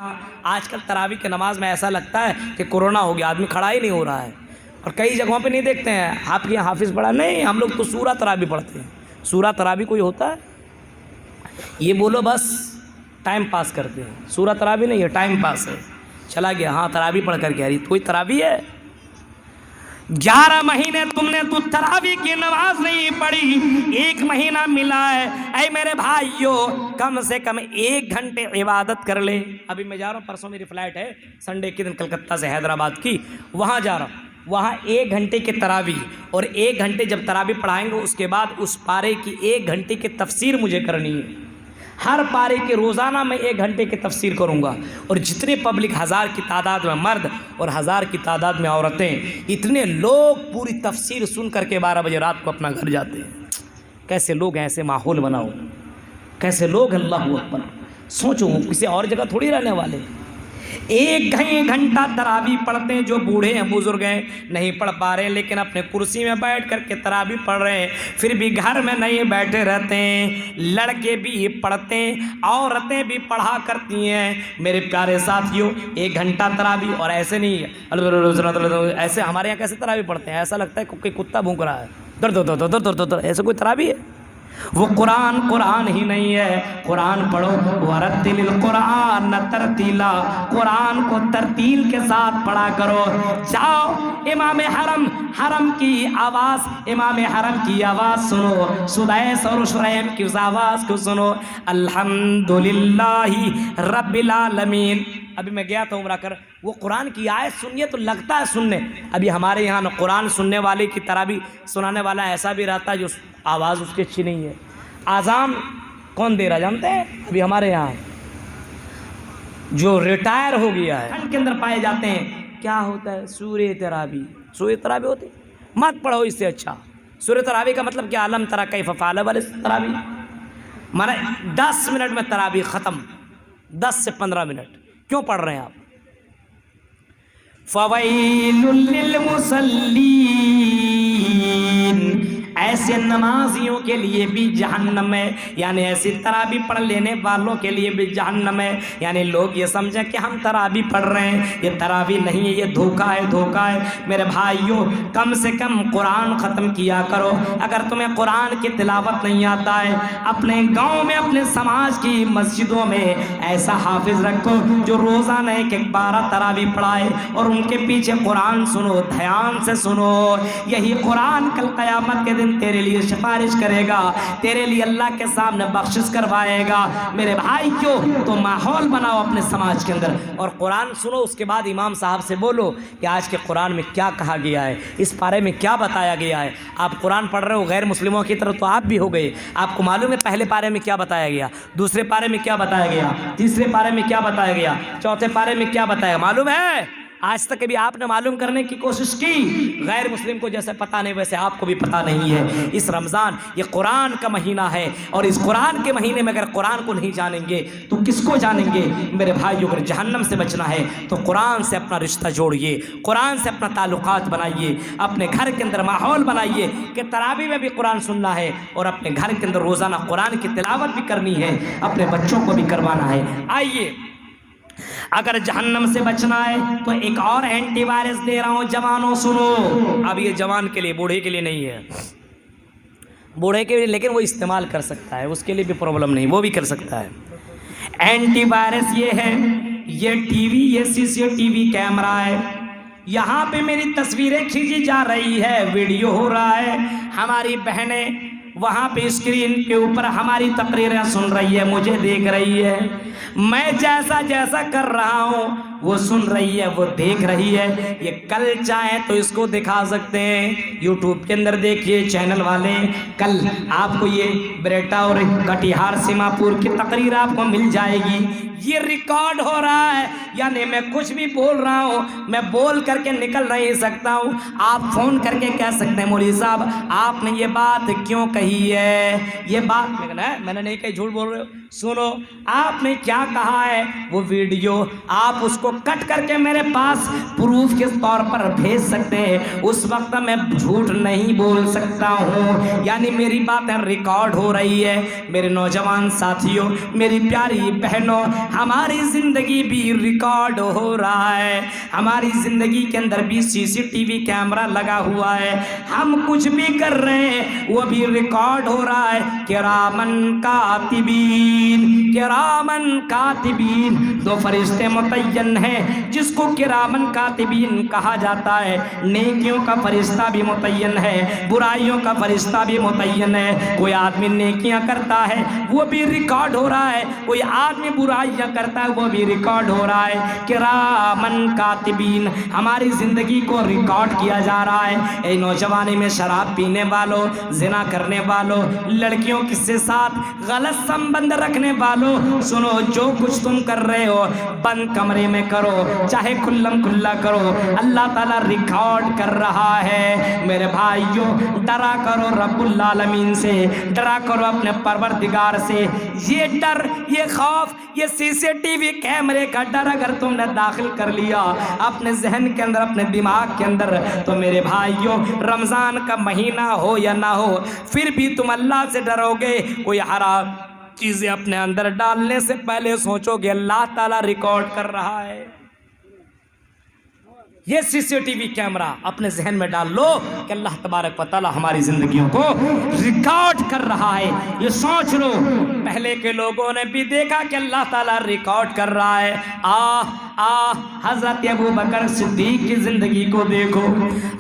آج کل تراویح کی نماز میں ایسا لگتا ہے کہ کورونا ہو گیا، آدمی کھڑا ہی نہیں ہو رہا ہے، اور کئی جگہوں پہ نہیں دیکھتے ہیں آپ کے یہاں حافظ پڑھا نہیں، ہم لوگ تو سورہ تراویح پڑھتے ہیں۔ سورہ تراویح کوئی ہوتا ہے؟ یہ بولو بس ٹائم پاس کرتے ہیں، سورہ تراویح نہیں ہے، ٹائم پاس ہے، چلا گیا ہاں تراویح پڑھ کر کے، یار کوئی تراویح ہے؟ 11 مہینے تم نے تو تراویح کی نماز نہیں پڑھی، 1 مہینہ ملا ہے، اے میرے بھائیو کم سے کم 1 گھنٹے عبادت کر لے۔ ابھی میں جا رہا ہوں، پرسوں میری فلائٹ ہے سنڈے کے دن کلکتہ سے حیدرآباد کی، وہاں جا رہا ہوں، وہاں 1 گھنٹے کی تراویح، اور 1 گھنٹے جب تراویح پڑھائیں گے اس کے بعد اس پارے کی 1 گھنٹے کی تفسیر مجھے کرنی ہے۔ ہر پارے کے روزانہ میں 1 گھنٹے کی تفسیر کروں گا، اور جتنے پبلک 1000 کی تعداد میں مرد اور 1000 کی تعداد میں عورتیں، اتنے لوگ پوری تفسیر سن کر کے 12 بجے رات کو اپنا گھر جاتے ہیں۔ کیسے لوگ ہیں؟ ایسے ماحول بناؤ، کیسے لوگ، اللہ اکبر، سوچو کسی اور جگہ تھوڑی رہنے والے۔ 1 گھنٹہ تراویح پڑھتے ہیں، جو بوڑھے ہیں بزرگ ہیں نہیں پڑھ پا رہے ہیں، لیکن اپنے کرسی میں بیٹھ کر کے تراویح پڑھ رہے ہیں، پھر بھی گھر میں نہیں بیٹھے رہتے ہیں۔ لڑکے بھی پڑھتے ہیں، عورتیں بھی پڑھا کرتی ہیں۔ میرے پیارے ساتھیوں 1 گھنٹہ تراویح، اور ایسے نہیں ہے ایسے ہمارے یہاں کیسے تراویح پڑھتے ہیں؟ ایسا لگتا ہے کہ کتا بھونک رہا ہے، در در در در در در، ایسے کوئی تراویح ہے؟ وہ قرآن ہی نہیں ہے۔ قرآن پڑھو، ورتل القرآن ترتیلا، قرآن کو ترتیل کے ساتھ پڑھا کرو۔ جاؤ امام حرم کی آواز، امام حرم کی آواز سنو، سدیس اور شریم کی آواز کو سنو، الحمدللہ رب العالمین۔ ابھی میں گیا تھا عمرہ کر، وہ قرآن کی آیت سنیے تو لگتا ہے سننے۔ ابھی ہمارے یہاں قرآن سننے والے کی تراویح سنانے والا ایسا بھی رہتا ہے جو آواز اس کی اچھی نہیں ہے۔ اذان کون دے رہا جانتے ہیں؟ ابھی ہمارے یہاں جو ریٹائر ہو گیا ہے کے اندر پائے جاتے ہیں، کیا ہوتا ہے؟ سورہ تراویح، سورہ تراویح ہوتی، مت پڑھو اس سے اچھا۔ سورہ تراویح کا مطلب کیا؟ الم تری کیف فعل والے تراویح، مانا 10 منٹ میں تراویح ختم، 10 سے 15 منٹ کیوں پڑھ رہے ہیں آپ؟ فویل للمصلین، ایسے نمازیوں کے لیے بھی جہنم ہے، یعنی ایسی تراویح پڑھ لینے والوں کے لیے بھی جہنم ہے۔ یعنی لوگ یہ سمجھیں کہ ہم تراویح پڑھ رہے ہیں، یہ تراویح نہیں ہے، یہ دھوکہ ہے، دھوکہ ہے۔ میرے بھائیوں کم سے کم قرآن ختم کیا کرو۔ اگر تمہیں قرآن کی تلاوت نہیں آتا ہے، اپنے گاؤں میں، اپنے سماج کی مسجدوں میں ایسا حافظ رکھو جو روزانہ 12 تراویح پڑھائے، اور ان کے پیچھے قرآن سنو، دھیان سے سنو۔ یہی قرآن کل قیامت کے دن تیرے لیے سفارش کرے گا، تیرے لیے اللہ کے سامنے بخشش کروائے گا۔ میرے بھائی کیوں تو ماحول بناؤ اپنے سماج کے اندر، اور قرآن سنو، اس کے بعد امام صاحب سے بولو کہ آج کے قرآن میں کیا کہا گیا ہے، اس پارے میں کیا بتایا گیا ہے۔ آپ قرآن پڑھ رہے ہو غیر مسلموں کی طرح تو آپ بھی ہو گئے، آپ کو معلوم ہے پہلے پارے میں کیا بتایا گیا، دوسرے پارے میں کیا بتایا گیا، تیسرے پارے میں کیا بتایا گیا، چوتھے پارے میں کیا بتایا گیا، معلوم ہے؟ آج تک کبھی آپ نے معلوم کرنے کی کوشش کی؟ غیر مسلم کو جیسے پتہ نہیں ویسے آپ کو بھی پتہ نہیں ہے۔ اس رمضان یہ قرآن کا مہینہ ہے، اور اس قرآن کے مہینے میں اگر قرآن کو نہیں جانیں گے تو کس کو جانیں گے؟ میرے بھائیو اگر جہنم سے بچنا ہے تو قرآن سے اپنا رشتہ جوڑیے، قرآن سے اپنا تعلقات بنائیے، اپنے گھر کے اندر ماحول بنائیے کہ تراویح میں بھی قرآن سننا ہے، اور اپنے گھر کے اندر روزانہ قرآن کی تلاوت بھی کرنی ہے، اپنے بچوں کو بھی کروانا ہے۔ آئیے اگر جہنم سے بچنا ہے تو ایک اور اینٹی وائرس دے رہا ہوں، جوانوں سنو۔ اب یہ جوان کے لیے، بوڑھے کے لیے نہیں ہے، بوڑھے کے لیے لیکن وہ استعمال کر سکتا ہے، اس کے لیے بھی پرابلم نہیں، وہ بھی کر سکتا ہے۔ اینٹی وائرس یہ ہے، یہ ٹی وی، یہ CCTV کیمرہ ہے، یہاں پہ میری تصویریں کھینچی جا رہی ہے، ویڈیو ہو رہا ہے، ہماری بہنیں وہاں پہ اسکرین کے اوپر ہماری تقریریں سن رہی ہے، مجھے دیکھ رہی ہے، میں جیسا جیسا کر رہا ہوں وہ سن رہی ہے، وہ دیکھ رہی ہے۔ یہ کل چاہیں تو اس کو دکھا سکتے ہیں، یوٹیوب کے اندر دیکھیے چینل والے، کل آپ کو یہ بریٹا اور کٹیہار سیماپور کی تقریر آپ کو مل جائے گی۔ یہ ریکارڈ ہو رہا ہے، یعنی میں کچھ بھی بول رہا ہوں، میں بول کر کے نکل نہیں سکتا ہوں، آپ فون کر کے کہہ سکتے ہیں مولوی صاحب آپ نے یہ بات کیوں کہی ہے، یہ بات میں نے نہیں کہی، جھوٹ بول رہے ہو، سنو آپ نے کیا کہا ہے، وہ ویڈیو آپ اس کو کٹ کر کے میرے پاس پروف کے طور پر بھیج سکتے ہیں، اس وقت میں جھوٹ نہیں بول سکتا ہوں، یعنی میری باتیں ریکارڈ ہو رہی ہے۔ میرے نوجوان ساتھیوں، میری پیاری بہنوں، ہماری زندگی بھی ریکارڈ ہو رہا ہے، ہماری زندگی کے اندر بھی سی سی ٹی وی کیمرہ لگا ہوا ہے، ہم کچھ بھی کر رہے ہیں وہ بھی ریکارڈ ہو رہا ہے۔ کرامن کاتبین، کرامن کاتبین، دو فرشتے متعین ہیں جس کو کرامن کاتبین کہا جاتا ہے۔ نیکیوں کا فرشتہ بھی متعین ہے، برائیوں کا فرشتہ بھی متعین ہے۔ کوئی آدمی نیکیاں کرتا ہے وہ بھی ریکارڈ ہو رہا ہے، کوئی آدمی برائیاں کرتا ہے وہ بھی ریکارڈ ہو رہا ہے۔ کرامن کاتبین، ہماری زندگی کو ریکارڈ کیا جا رہا ہے۔ اے نوجوانی میں شراب پینے والوں، زنا کرنے والوں، لڑکیوں کے ساتھ غلط سمبند رکھنے والوں، سنو، جو کچھ تم کر رہے ہو بند کمرے میں کرو، چاہے کھلم کھلا کرو، اللہ تعالیٰ ریکارڈ کر رہا ہے۔ میرے بھائیوں، ڈرا کرو رب العالمین سے، ڈرا کرو اپنے پروردگار سے۔ یہ ڈر، یہ خوف، یہ سی سی ٹی وی کیمرے کا ڈر اگر تم نے داخل کر لیا اپنے ذہن کے اندر، اپنے دماغ کے اندر، تو میرے بھائیوں، رمضان کا مہینہ ہو یا نہ ہو پھر بھی تم اللہ سے ڈرو گے۔ کوئی حرام چیزیں اپنے اندر ڈالنے سے پہلے سوچو گے اللہ تعالیٰ ریکارڈ کر رہا ہے۔ یہ سی سی ٹی وی کیمرہ اپنے ذہن میں ڈال لو کہ اللہ تبارک و تعالیٰ ہماری زندگیوں کو ریکارڈ کر رہا ہے۔ یہ سوچ لو، پہلے کے لوگوں نے بھی دیکھا کہ اللہ تعالیٰ ریکارڈ کر رہا ہے۔ حضرت ابو بکر صدیق کی زندگی کو دیکھو،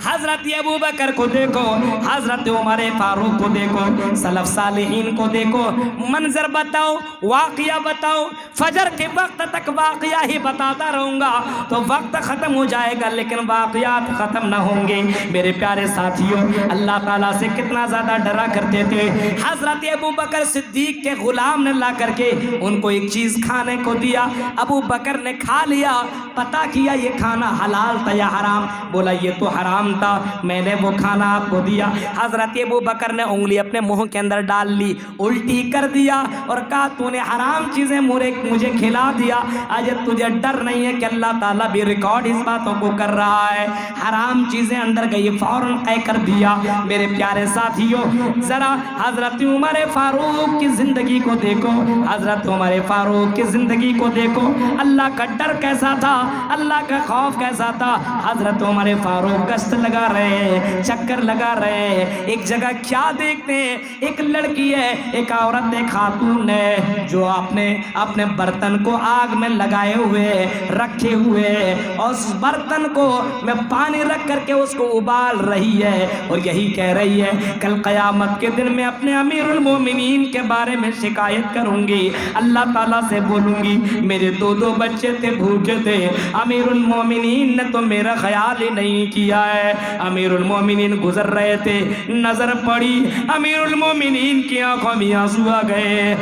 حضرت ابو بکر کو دیکھو، حضرت عمر فاروق کو دیکھو، سلف صالحین کو دیکھو، منظر بتاؤ، واقعہ بتاؤ۔ فجر کے وقت تک واقعہ ہی بتاتا رہوں گا تو وقت ختم ہو جائے گا، لیکن واقعات ختم نہ ہوں گے۔ میرے پیارے ساتھیوں، اللہ تعالیٰ سے کتنا زیادہ ڈرا کرتے تھے۔ حضرت ابو بکر صدیق کے غلام نے لا کر کے ان کو ایک چیز کھانے کو دیا، ابو بکر نے کھا لیا، پتہ کیا یہ کھانا حلال تھا یا حرام، بولا یہ تو حرام تھا، میں نے وہ کھانا آپ کو دیا۔ حضرت ابو بکر نے انگلی اپنے منہ کے اندر ڈال لی، الٹی کر دیا اور کہا تو نے حرام چیزیں مجھے کھلا دیا، آج تجھے ڈر نہیں ہے کہ اللہ تعالیٰ بھی ریکارڈ اس باتوں کو کر رہا ہے۔ حرام چیزیں اندر گئی، فوراً قے کر دیا۔ میرے پیارے ساتھیوں، ذرا حضرت عمر فاروق کی زندگی کو دیکھو، حضرت عمر فاروق کی زندگی کو دیکھو، اللہ کا ڈر کیسا تھا، اللہ کا خوف کیسا تھا۔ حضرت عمر فاروق گشت لگا رہے ہیں، چکر لگا رہے ہیں، ایک جگہ کیا دیکھتے ہیں، ایک لڑکی ہے، ایک عورت، ایک خاتون ہے جو اپنے برتن کو آگ میں لگائے ہوئے رکھے ہوئے اور اس برتن کو میں پانی رکھ کر کے اس کو ابال رہی ہے اور یہی کہہ رہی ہے کل قیامت کے دن میں اپنے امیر المومنین کے بارے میں شکایت کروں گی، اللہ تعالیٰ سے بولوں گی میرے دو بچے تھے، بھوکے تھے، امیر المومنین نے تو میرا خیال ہی نہیں کیا ہے۔ امیر المومنین گزر رہے تھے، نظر پڑی، امیر المومنین کی آنکھوں میں آنسو آ گئے۔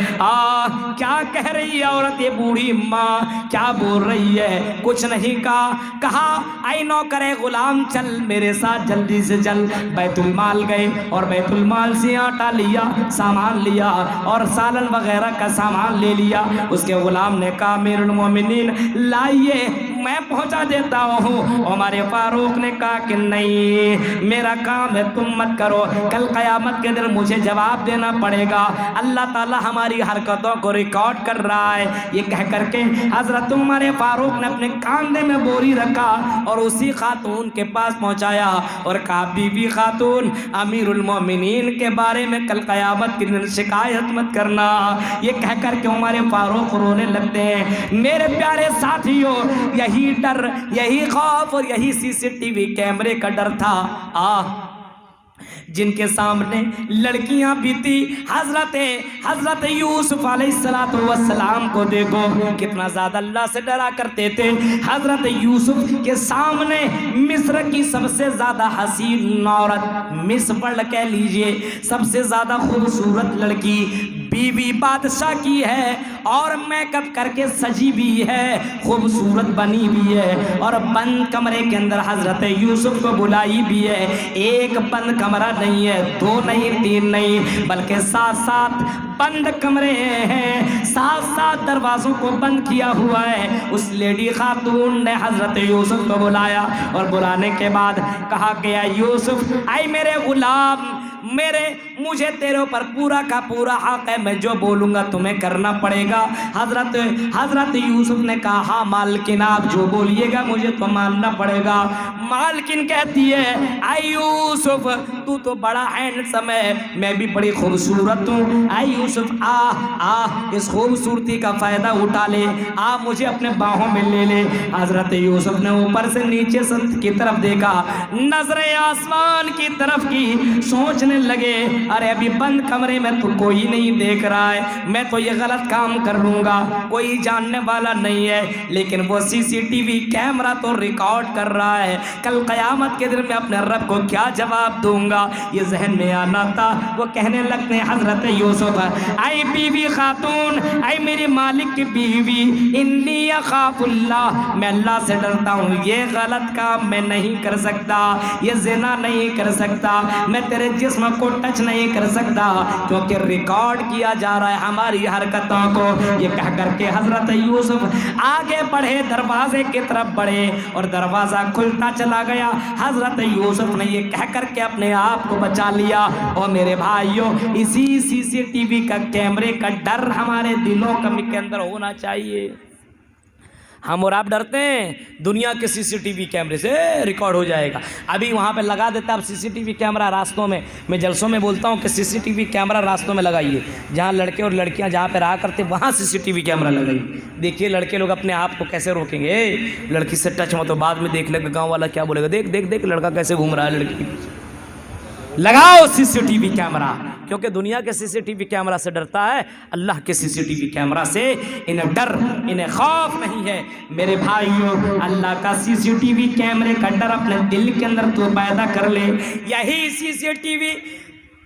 کیا کہہ رہی ہے عورت، یہ بوڑھی ماں کیا بول رہی ہے، کچھ نہیں کہا اے نوکر غلام چل میرے ساتھ جلدی سے چل۔ بیت المال گئے اور بیت المال سے آٹا لیا، سامان لیا اور سالن وغیرہ کا سامان لے لیا۔ اس کے غلام نے کہا امیر المومنین لائیے، میں پہنچا دیتا ہوں۔ عمر فاروق نے کہا کہ نہیں، میرا کام ہے، تم مت کرو، کل قیامت کے دن مجھے جواب دینا پڑے گا، اللہ تعالیٰ ہماری حرکتوں کو ریکارڈ کر رہا ہے۔ یہ کہہ کر کے حضرت عمر فاروق نے اپنے کاندھے میں بوری رکھا اور اسی خاتون کے پاس پہنچایا اور کہا بی بی خاتون، امیر المومنین کے بارے میں کل قیامت کے دن شکایت مت کرنا۔ یہ کہہ کر کے عمر فاروق رونے لگتے ہیں۔ میرے پیارے ساتھیوں، یہی ڈر، یہی خوف اور یہی سی سی ٹی وی کیمرے کا ڈر تھا جن کے سامنے لڑکیاں بھی تھی۔ حضرت یوسف علیہ السلام کو دیکھو کتنا زیادہ اللہ سے ڈرا کرتے تھے۔ حضرت یوسف کے سامنے مصر کی سب سے زیادہ حسین عورت، مس ورلڈ کہہ لیجئے، سب سے زیادہ خوبصورت لڑکی، بیوی بادشاہ کی ہے اور میک اپ کر کے سجی بھی ہے، خوبصورت بنی بھی ہے اور بند کمرے کے اندر حضرت یوسف کو بلائی بھی ہے۔ ایک بند کمرہ نہیں ہے، 2 نہیں، 3 نہیں، بلکہ 7 بند کمرے ہیں، 7 دروازوں کو بند کیا ہوا ہے۔ اس لیڈی خاتون نے حضرت یوسف کو بلایا اور بلانے کے بعد کہا کہ اے یوسف، اے میرے غلام، مجھے تیرے اوپر پورا کا پورا حق ہے، میں جو بولوں گا تمہیں کرنا پڑے گا۔ حضرت یوسف نے کہا ہاں مالکن آپ جو بولیے گا مجھے تو ماننا پڑے گا۔ مالکن کہتی ہے اے یوسف تو بڑا ہینڈسم ہے، میں بھی بڑی خوبصورت ہوں، اے یوسف اس خوبصورتی کا فائدہ اٹھا لے، مجھے اپنے باہوں میں لے لے۔ حضرت یوسف نے اوپر سے نیچے سمت کی طرف دیکھا، نظریں آسمان کی طرف کی، سوچنے لگے ارے ابھی بند کمرے میں تو کوئی نہیں دیکھ رہا ہے، میں تو یہ غلط کام کر لوں گا، کوئی جاننے والا نہیں ہے، لیکن وہ سی سی ٹی وی کیمرہ تو ریکارڈ کر رہا ہے، کل قیامت کے دن میں اپنے رب کو کیا جواب دوں گا، یہ ذہن میں آنا تھا۔ وہ کہنے لگتے ہیں حضرت یوسف اے بیوی خاتون، اے میرے مالک کی بیوی، انی اخاف اللہ، میں اللہ سے ڈرتا ہوں، یہ غلط کام میں نہیں کر سکتا، یہ زنا نہیں کر سکتا، میں تیرے جسم کو ٹچ نہیں کر سکتا کیونکہ ریکارڈ کیا جا رہا ہے ہماری حرکتوں کو۔ یہ کہہ کر کے حضرت یوسف آگے بڑھے، دروازے کی طرف بڑھے اور دروازہ کھلتا چلا گیا۔ حضرت یوسف نے یہ کہہ کر کے اپنے آپ کو بچا لیا۔ اور میرے بھائیوں، اسی سی سی ٹی وی کا کیمرے کا ڈر ہمارے دلوں کے اندر ہونا چاہیے۔ ہم اور آپ ڈرتے ہیں دنیا کے سی سی ٹی وی کیمرے سے ریکارڈ ہو جائے گا، ابھی وہاں پہ لگا دیتا ہے۔ اب سی سی ٹی وی کیمرہ راستوں میں جلسوں میں بولتا ہوں کہ سی سی ٹی وی کیمرہ راستوں میں لگائیے، جہاں لڑکے اور لڑکیاں جہاں پہ رہا کرتے وہاں سی سی ٹی وی کیمرہ لگائیے۔ دیکھیے لڑکے لوگ اپنے آپ کو کیسے روکیں گے، لڑکی سے ٹچ ہو تو بعد میں دیکھ لے گا گاؤں والا کیا بولے گا، دیکھ لڑکا کیسے گھوم رہا ہے لڑکی۔ لگاؤ سی سی ٹی وی کیمرہ، کیونکہ دنیا کے سی سی ٹی وی کیمرہ سے ڈرتا ہے، اللہ کے سی سی ٹی وی کیمرہ سے انہیں ڈر، انہیں خوف نہیں ہے۔ میرے بھائیوں، اللہ کا سی سی ٹی وی کیمرے کا ڈر اپنے دل کے اندر تو پیدا کر لے۔ یہی سی سی ٹی وی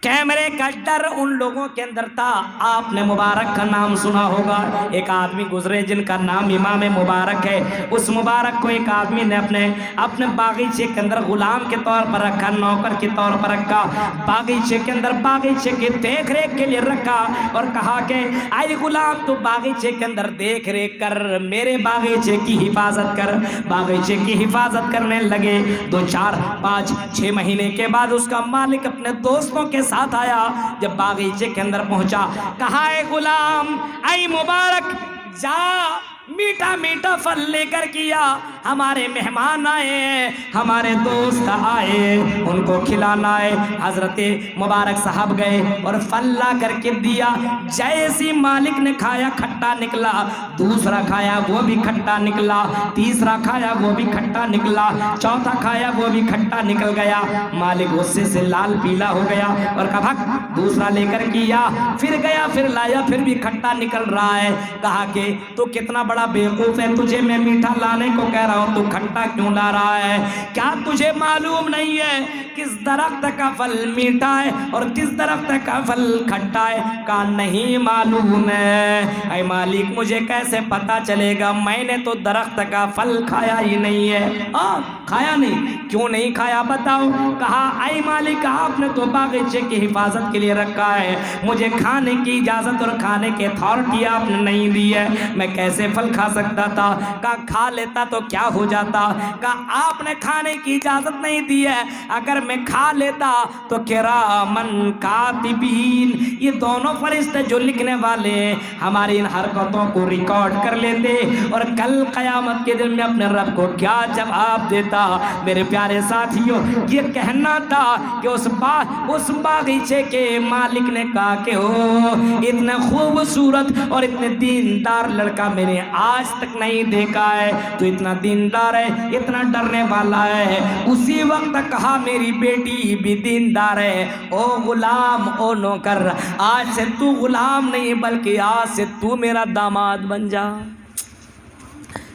کیمرے کا ڈر ان لوگوں کے اندر تھا۔ آپ نے مبارک کا نام سنا ہوگا، ایک آدمی گزرے جن کا نام امام مبارک ہے۔ اس مبارک کو ایک آدمی نے اپنے باغیچے کے اندر غلام کے طور پر رکھا، نوکر کے طور پر رکھا، باغیچے کے اندر باغیچے کی دیکھ ریکھ کے لیے رکھا اور کہا کہ اے غلام تو باغیچے کے اندر دیکھ ریکھ کر، میرے باغیچے کی حفاظت کر۔ باغیچے کی حفاظت کرنے لگے۔ 2 4 5 6 مہینے کے بعد اس کا مالک اپنے دوستوں کے ساتھ آیا۔ جب باغیچے کے اندر پہنچا کہا اے غلام، اے مبارک، جا میٹھا میٹھا پھل لے کر کیا، ہمارے مہمان آئے ہیں، ہمارے دوست آئے، ان کو کھلانا ہے۔ حضرت مبارک صاحب گئے اور پھل لا کر کے دیا۔ جیسی مالک نے کھایا کھٹا نکلا، دوسرا کھایا وہ بھی کھٹا نکلا، تیسرا کھایا وہ بھی کھٹا نکلا، چوتھا کھایا وہ بھی کھٹا نکل گیا۔ مالک غصے سے لال پیلا ہو گیا اور کہا بھگ، دوسرا لے کر کیا، پھر گیا، پھر لایا، پھر بھی کھٹا نکل رہا ہے۔ کہا کہ تو کتنا بڑا بیوقوف ہے، تجھے میں میٹھا لانے کو کہہ رہا ہوں تو کھٹا کیوں لا رہا ہے؟ کیا تجھے معلوم نہیں ہے کس درخت کا پھل میٹھا ہے اور کس درخت کا پھل کھٹا ہے؟ کہا نہیں معلوم ہے۔ اے مالک مجھے کیسے پتا چلے گا، میں نے تو درخت کا پھل کھایا ہی نہیں ہے۔ کھایا نہیں؟ کیوں نہیں کھایا بتاؤ؟ کہا اے مالک آپ نے تو باغیچے کی حفاظت کے لیے رکھا ہے، مجھے کھانے کی اجازت اور کھانے کی اتھارٹی آپ نے نہیں دی ہے، میں کیسے پھل کھا سکتا تھا؟ کہا کھا لیتا تو کیا ہو جاتا؟ کہا آپ نے کھانے کی اجازت نہیں دی ہے، اگر میں کھا لیتا تو کرامن کاتبین، یہ دونوں فرشتے جو لکھنے والے ہیں ہماری ان حرکتوں کو ریکارڈ کر لیتے اور کل قیامت کے دن میں اپنے رب کو کیا جواب دیتا۔ میرے پیارے ساتھیوں، یہ کہنا تھا کہ اس باغیچے کے مالک نے کہا کہ اتنا خوبصورت اور اتنے دیندار لڑکا میں نے آج تک نہیں دیکھا ہے، تو اتنا دیندار ہے، اتنا ڈرنے والا ہے۔ اسی وقت کہا میری بیٹی بھی دیندار ہے، او غلام، او نوکر، آج سے تو غلام نہیں بلکہ آج سے تو میرا داماد بن جا۔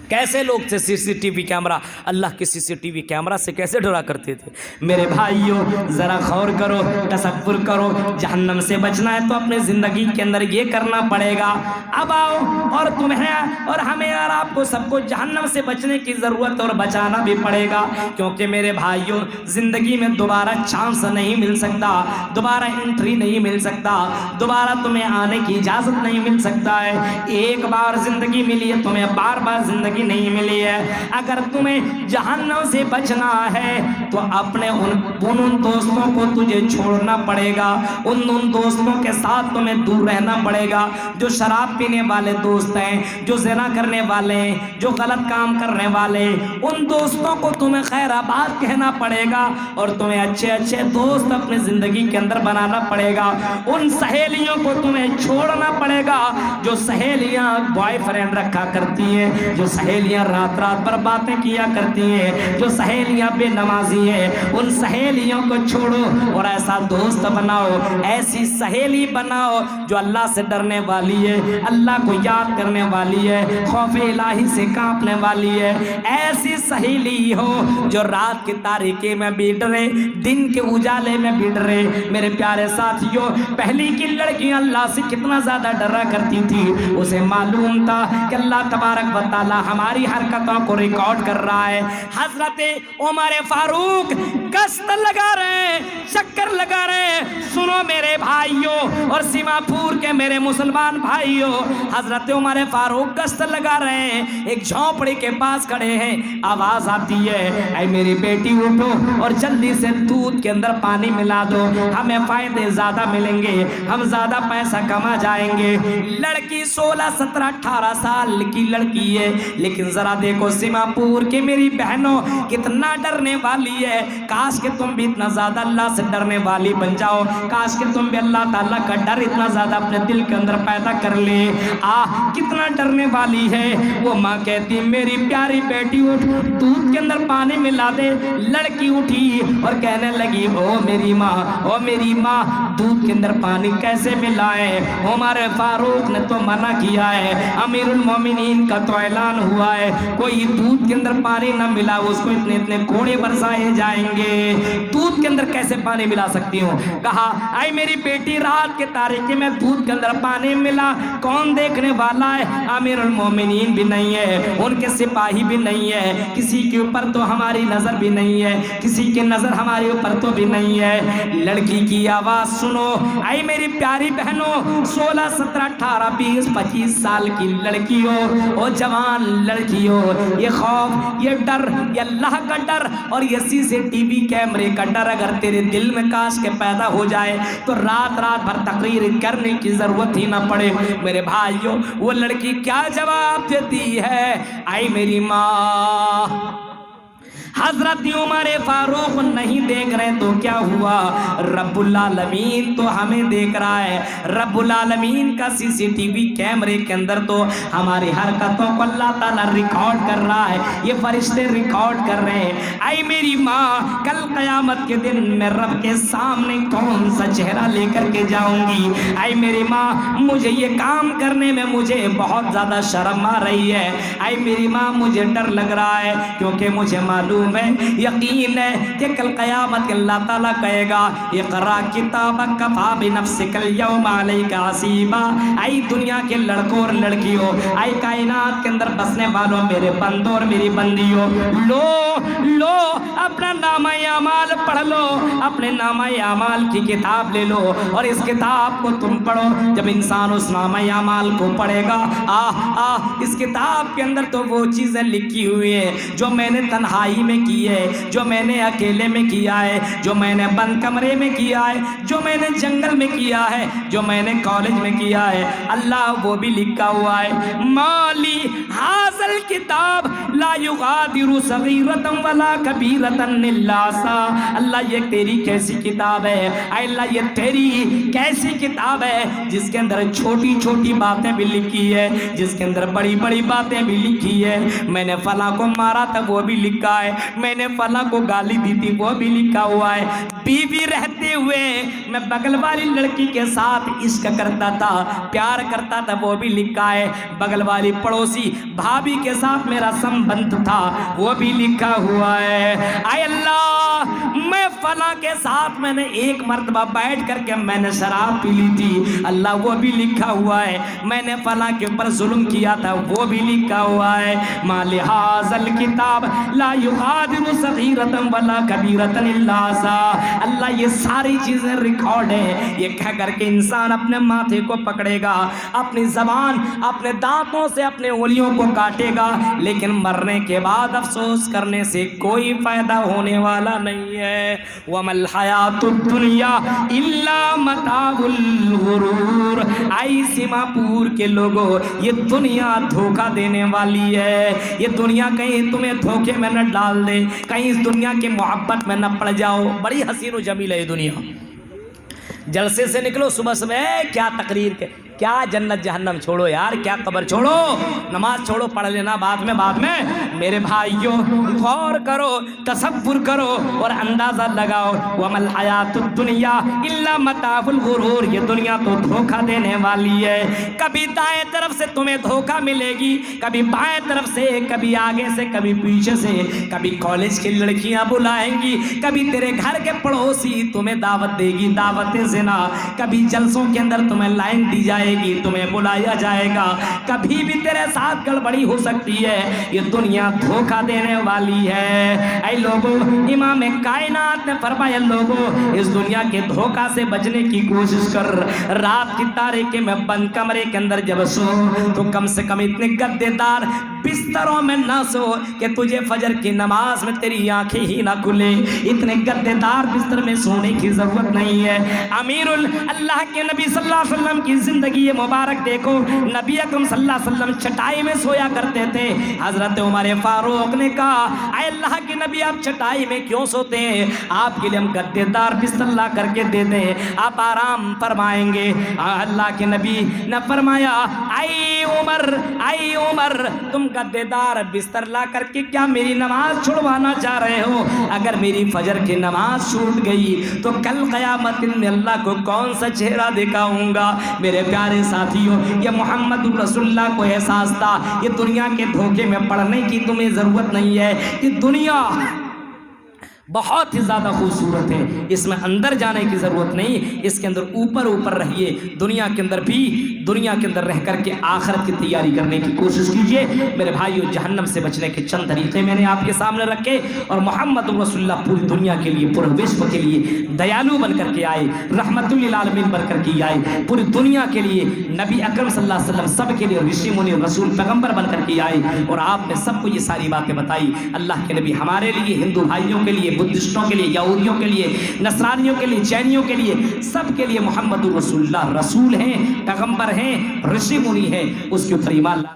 کیسے لوگ تھے سی سی ٹی وی کیمرہ، اللہ کے سی سی ٹی وی کیمرہ سے کیسے ڈرا کرتے تھے۔ میرے بھائیوں ذرا غور کرو، تصور کرو، جہنم سے بچنا ہے تو اپنے زندگی کے اندر یہ کرنا پڑے گا۔ اب آؤ، اور تمہیں اور ہمیں اور آپ کو سب کو جہنم سے بچنے کی ضرورت اور بچانا بھی پڑے گا، کیونکہ میرے بھائیوں زندگی میں دوبارہ چانس نہیں مل سکتا، دوبارہ انٹری نہیں مل سکتا، دوبارہ تمہیں آنے کی اجازت نہیں مل سکتا ہے۔ ایک بار زندگی ملی ہے، تمہیں بار بار زندگی زندگی نہیں ملی ہے۔ اگر تمہیں جہنم سے بچنا ہے تو اپنے ان دوستوں کو تجھے چھوڑنا پڑے گا، ان دوستوں کے ساتھ تمہیں دور رہنا پڑے گا جو شراب پینے والے دوست ہیں، جو زنا کرنے والے ہیں، جو غلط کام کرنے والے، ان دوستوں کو تمہیں خیر آباد کہنا پڑے گا اور تمہیں اچھے اچھے دوست اپنے زندگی کے اندر بنانا پڑے گا۔ ان سہیلیوں کو تمہیں چھوڑنا پڑے گا جو سہیلیاں بوائے فرینڈ رکھا کرتی ہیں، جو سہیلیاں رات رات بھر باتیں کیا کرتی ہیں، جو سہیلیاں بے نمازی ہیں، ان سہیلیوں کو چھوڑو اور ایسا دوست بناؤ، ایسی سہیلی بناؤ جو اللہ سے ڈرنے والی ہے، اللہ کو یاد کرنے والی ہے، خوف الہی سے کانپنے والی ہے۔ ایسی سہیلی ہو جو رات کی تاریکی میں بھی ڈرے، دن کے اجالے میں بھی ڈرے۔ میرے پیارے ساتھیوں، پہلی کی لڑکیاں اللہ سے کتنا زیادہ ڈرا کرتی تھی، اسے معلوم تھا کہ اللہ تبارک و تعالی ہماری حرکتوں کو ریکارڈ کر رہا ہے۔ حضرت عمر فاروق گشت لگا رہے ہیں، چکر لگا رہے ہیں۔ سنو میرے بھائیوں اور سیما پور کے میرے مسلمان بھائیوں، حضرت عمر فاروق گشت لگا رہے ہیں، ایک جھونپڑی کے پاس کھڑے ہیں، آواز آتی ہے، اے میری بیٹی اٹھو اور جلدی سے دودھ کے اندر پانی ملا دو، ہمیں فائدے زیادہ ملیں گے، ہم زیادہ پیسہ کما جائیں گے۔ لڑکی 16 17 18 سال کی لڑکی ہے، لیکن ذرا دیکھو سیما پور کے میری بہنوں کتنا ڈرنے والی ہے۔ کاش کہ تم بھی اتنا زیادہ اللہ سے ڈرنے والی بن جاؤ، کاش کہ تم بھی اللہ تعالیٰ کا ڈر اتنا زیادہ اپنے دل کے اندر پیدا کر لے۔ کتنا ڈرنے والی ہے وہ ماں کہتی میری پیاری بیٹی اٹھ، دودھ کے اندر پانی ملا دے۔ لڑکی اٹھی اور کہنے لگی او میری ماں، او میری ماں، دودھ کے اندر پانی کیسے ملائے؟ عمر فاروق نے تو منع کیا ہے، امیر المومنین کا تو اعلان ہوا ہے کوئی دودھ کے اندر پانی نہ ملا اس کو اتنے اتنے کوڑے برسائے جائیں گے۔ دودھ کے اندر کیسے پانی ملا سکتی ہوں؟ کہا اے میری بیٹی، رات کے تاریکی میں دودھ کے اندر پانی ملا، کون دیکھنے والا ہے؟ امیر المومنین بھی نہیں ہے، ان کے سپاہی بھی نہیں ہے، کسی کے اوپر تو ہماری نظر بھی نہیں ہے، کسی کی نظر ہمارے اوپر تو بھی نہیں ہے۔ لڑکی کی آواز سنو، اے میری پیاری بہنوں، 16 17 18 20 25 سال کی لڑکی ہو اور جوان لڑکی ہو، یہ خوف، یہ ڈر، یہ اللہ کا ڈر اور یہ CCTV کیمرے کا ڈر اگر تیرے دل میں کاش کے پیدا ہو جائے تو رات رات بھر تقریر کرنے کی ضرورت ہی نہ پڑے۔ میرے بھائیوں، وہ لڑکی کیا جواب دیتی ہے؟ اے میری ماں، حضرت عمر فاروق نہیں دیکھ رہے تو کیا ہوا؟ رب العالمین تو ہمیں دیکھ رہا ہے، رب العالمین کا CCTV کیمرے کے اندر تو ہماری حرکتوں کو اللہ تعالیٰ ریکارڈ کر رہا ہے، یہ فرشتے ریکارڈ کر رہے ہیں۔ اے میری ماں، کل قیامت کے دن میں رب کے سامنے کون سا چہرہ لے کر کے جاؤں گی؟ اے میری ماں، مجھے یہ کام کرنے میں مجھے بہت زیادہ شرم آ رہی ہے۔ اے میری ماں، مجھے ڈر لگ رہا ہے کیونکہ مجھے معلوم ہے، یقین ہے کہ کل قیامت کے اللہ تعالیٰ کہے گا اقرا کتابک کفا بنفسک اليوم علیک حسیبا۔ اے دنیا کے لڑکوں اور لڑکیوں، اے کائنات کے اندر بسنے والوں، میرے بندوں اور میری بندیوں، لو لو اپنا نامہ اعمال پڑھ لو، اپنے نامہ اعمال کی کتاب لے لو اور اس کتاب کو تم پڑھو۔ جب انسان اس نامہ اعمال کو پڑھے گا، اس کتاب کے اندر تو وہ چیزیں لکھی ہوئی ہیں جو میں نے تنہائی میں کی ہے، جو میں نے اکیلے میں کیا ہے، جو میں نے بند کمرے میں کیا ہے، جو میں نے جنگل میں کیا ہے، جو میں نے کالج میں کیا ہے، اللہ وہ بھی لکھا ہوا ہے۔ مالی حاصل کتاب لا یغادر صغیرۃ ولا کبیرۃ الا احصاها۔ اللہ یہ تیری کیسی کتاب ہے؟ اے اللہ یہ تیری کیسی کتاب ہے جس کے اندر چھوٹی چھوٹی باتیں بھی لکھی ہے، جس کے اندر بڑی بڑی باتیں بھی لکھی ہے۔ میں نے فلاں کو مارا تھا وہ بھی لکھا ہے، میں نے فلاں کو گالی دی تھی وہ بھی لکھا ہوا ہے، بیوی رہتے ہوئے میں بغل والی لڑکی کے ساتھ عشق کرتا تھا، پیار کرتا تھا وہ بھی لکھا ہے، بغل والی پڑوسی بھابھی کے ساتھ میرا سمبند تھا وہ بھی لکھا ہوا ہے۔ اے اللہ میں فلاں کے ساتھ میں نے ایک مرتبہ بیٹھ کر کے میں نے شراب پی لی تھی، اللہ وہ بھی لکھا ہوا ہے، میں نے فلاں کے اوپر ظلم کیا تھا وہ بھی لکھا ہوا ہے۔ ما لہذا الکتاب لا یغادر صغیرۃ ولا کبیرۃ الا احصاها، اللہ یہ ساری چیزیں ریکارڈ ہیں۔ یہ کہہ کر کے انسان اپنے ماتھے کو پکڑے گا، اپنی زبان اپنے دانتوں سے اپنے انگلیوں کو کاٹے گا، لیکن مرنے کے بعد افسوس کرنے سے کوئی فائدہ ہونے والا نہیں ہے۔ وَمَا الْحَيَاةُ الدُّنْيَا إِلَّا مَتَاعُ الْغُرُورِ، آئی سیما پور کے لوگوں، یہ دنیا دھوکہ دینے والی ہے۔ یہ دنیا کہیں تمہیں دھوکے میں نہ ڈال دے، کہیں اس دنیا کے محبت میں نہ پڑ جاؤ۔ بڑی حسین و جمیل ہے یہ دنیا۔ جلسے سے نکلو صبح صبح، کیا تقریر کے، کیا جنت جہنم چھوڑو یار، کیا قبر چھوڑو، نماز چھوڑو، پڑھ لینا بعد میں۔ میرے بھائیوں غور کرو، تصور کرو اور اندازہ لگاؤ۔ وَمَا الْحَيَاةُ الدُّنْيَا إِلَّا مَتَاعُ الْغُرُورِ، یہ دنیا تو دھوکہ دینے والی ہے۔ کبھی دائیں طرف سے تمہیں دھوکہ ملے گی، کبھی بائیں طرف سے، کبھی آگے سے، کبھی پیچھے سے، کبھی کالج کی لڑکیاں بلائیں گی، کبھی تیرے گھر کے پڑوسی تمہیں دعوت دے گی، دعوت زنا، کبھی جلسوں کے اندر تمہیں لائن دی جائے گی، تمہیں بلایا جائے گا، کبھی بھی تیرے ساتھ گڑبڑی ہو سکتی ہے۔ یہ دنیا دھوکہ دینے والی ہے۔ اے لوگوں، امام کائنات نے فرمایا لوگوں اس دنیا کے دھوکہ سے بچنے کی کوشش کر، رات کی تاریکی میں بند کمرے کے اندر جب سو تو کم سے کم اتنے گدے دار بستروں میں نہ سو کہ تجھے فجر کی نماز میں تیری آنکھیں ہی نہ کھلے، اتنے گدے دار بستر میں سونے کی ضرورت نہیں ہے۔ امیر اللہ کے نبی صلی اللہ علیہ وسلم کی زندگی مبارک دیکھو، نبی اکرم صلی اللہ علیہ وسلم چٹائی میں سویا کرتے تھے۔ حضرت عمر فاروق نے کہا اے اللہ کے نبی آپ چٹائی میں کیوں سوتے ہیں؟ آپ کے لیے ہم گدے دار بستر لا کر کے دے دیں، آپ آرام فرمائیں گے۔ اللہ کے نبی نے فرمایا اے عمر تم گدے دار بستر لا کر کے کیا میری نماز چھڑوانا چاہ رہے ہو؟ اگر میری فجر کی نماز چھوٹ گئی تو کل قیامت میں اللہ کو کون سا چہرہ دکھاؤں گا؟ میرے پیارے ساتھیوں، یہ محمد رسول اللہ کو احساس تھا یہ دنیا کے دھوکے میں پڑنے کی تمہیں ضرورت نہیں ہے۔ یہ دنیا بہت ہی زیادہ خوبصورت ہے، اس میں اندر جانے کی ضرورت نہیں، اس کے اندر اوپر رہیے۔ دنیا کے اندر رہ کر کے آخرت کی تیاری کرنے کی کوشش کیجئے۔ میرے بھائیو، جہنم سے بچنے کے چند طریقے میں نے آپ کے سامنے رکھے، اور محمد رسول اللہ پوری دنیا کے لیے، پورے وشو کے لیے دیالو بن کر کے آئے، رحمت للعالمین بن کر کے آئے، پوری دنیا کے لیے نبی اکرم صلی اللہ علیہ وسلم سب کے لیے رشی منی رسول پیغمبر بن کر کے آئے، اور آپ نے سب کو یہ ساری باتیں بتائی۔ اللہ کے نبی ہمارے لیے، ہندو بھائیوں کے لیے، بدھسٹوں کے لیے، یہودیوں کے لیے، نصرانیوں کے لیے، جینیوں کے لیے، سب کے لیے محمد رسول اللہ رسول ہیں، پیغمبر ہیں، رشی منی ہیں، اس کے اوپر ایمان